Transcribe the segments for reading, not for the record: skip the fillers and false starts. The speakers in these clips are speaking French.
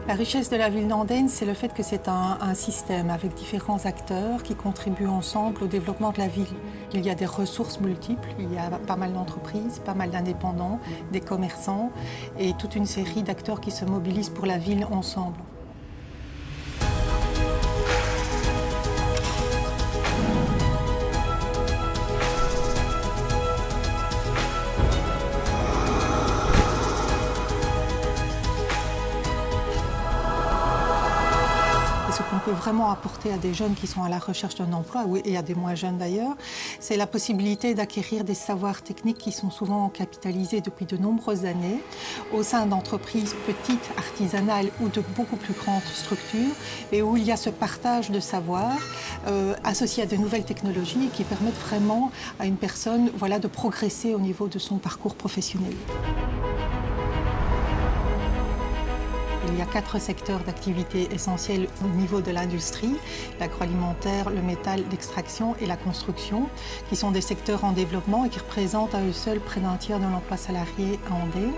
La richesse de la ville d'Andenne, c'est le fait que c'est un système avec différents acteurs qui contribuent ensemble au développement de la ville. Il y a des ressources multiples, il y a pas mal d'entreprises, pas mal d'indépendants, des commerçants et toute une série d'acteurs qui se mobilisent pour la ville ensemble. Ce qu'on peut vraiment apporter à des jeunes qui sont à la recherche d'un emploi, et à des moins jeunes d'ailleurs, c'est la possibilité d'acquérir des savoirs techniques qui sont souvent capitalisés depuis de nombreuses années au sein d'entreprises petites, artisanales ou de beaucoup plus grandes structures, et où il y a ce partage de savoirs associé à de nouvelles technologies qui permettent vraiment à une personne de progresser au niveau de son parcours professionnel. Il y a 4 secteurs d'activité essentiels au niveau de l'industrie, l'agroalimentaire, le métal, l'extraction et la construction, qui sont des secteurs en développement et qui représentent à eux seuls près d'un tiers de l'emploi salarié à Andenne.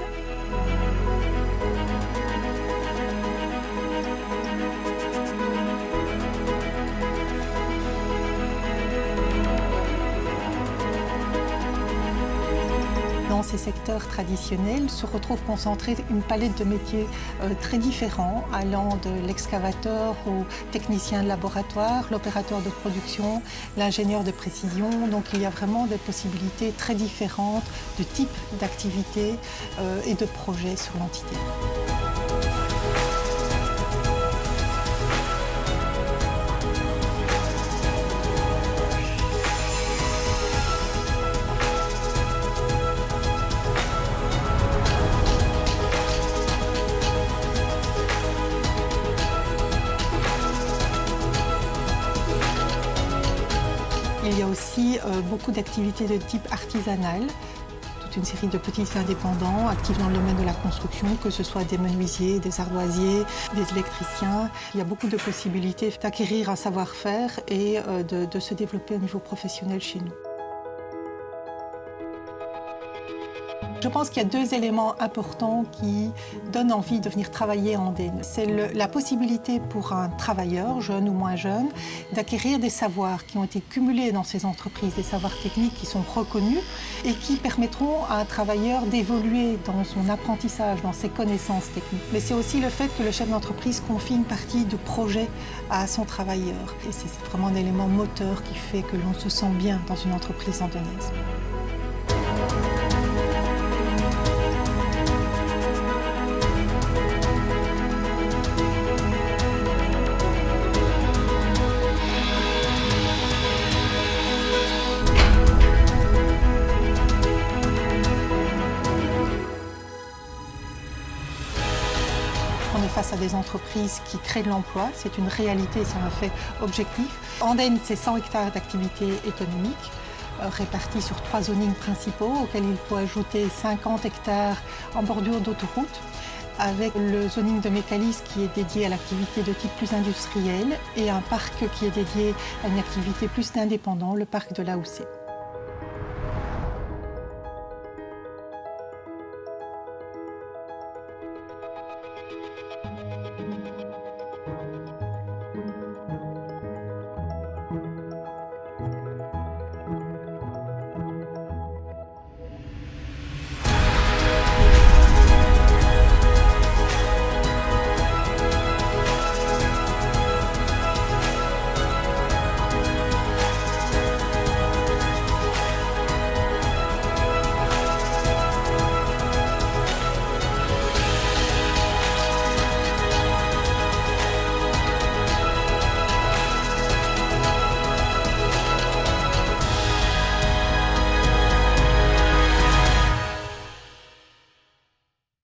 Dans ces secteurs traditionnels se retrouve concentrée une palette de métiers très différents, allant de l'excavateur au technicien de laboratoire, l'opérateur de production, l'ingénieur de précision. Donc il y a vraiment des possibilités très différentes de types d'activités et de projets sur l'entité. Il y a aussi beaucoup d'activités de type artisanal, toute une série de petits indépendants actifs dans le domaine de la construction, que ce soit des menuisiers, des ardoisiers, des électriciens. Il y a beaucoup de possibilités d'acquérir un savoir-faire et de se développer au niveau professionnel chez nous. Je pense qu'il y a 2 éléments importants qui donnent envie de venir travailler à Andenne. C'est la possibilité pour un travailleur, jeune ou moins jeune, d'acquérir des savoirs qui ont été cumulés dans ces entreprises, des savoirs techniques qui sont reconnus et qui permettront à un travailleur d'évoluer dans son apprentissage, dans ses connaissances techniques. Mais c'est aussi le fait que le chef d'entreprise confie une partie de projet à son travailleur. Et c'est vraiment un élément moteur qui fait que l'on se sent bien dans une entreprise andennaise. On est face à des entreprises qui créent de l'emploi, c'est une réalité, c'est un fait objectif. Andenne, c'est 100 hectares d'activité économique répartis sur 3 zonings principaux, auxquels il faut ajouter 50 hectares en bordure d'autoroute, avec le zoning de Mécalis qui est dédié à l'activité de type plus industriel et un parc qui est dédié à une activité plus d'indépendants, le parc de l'AOC.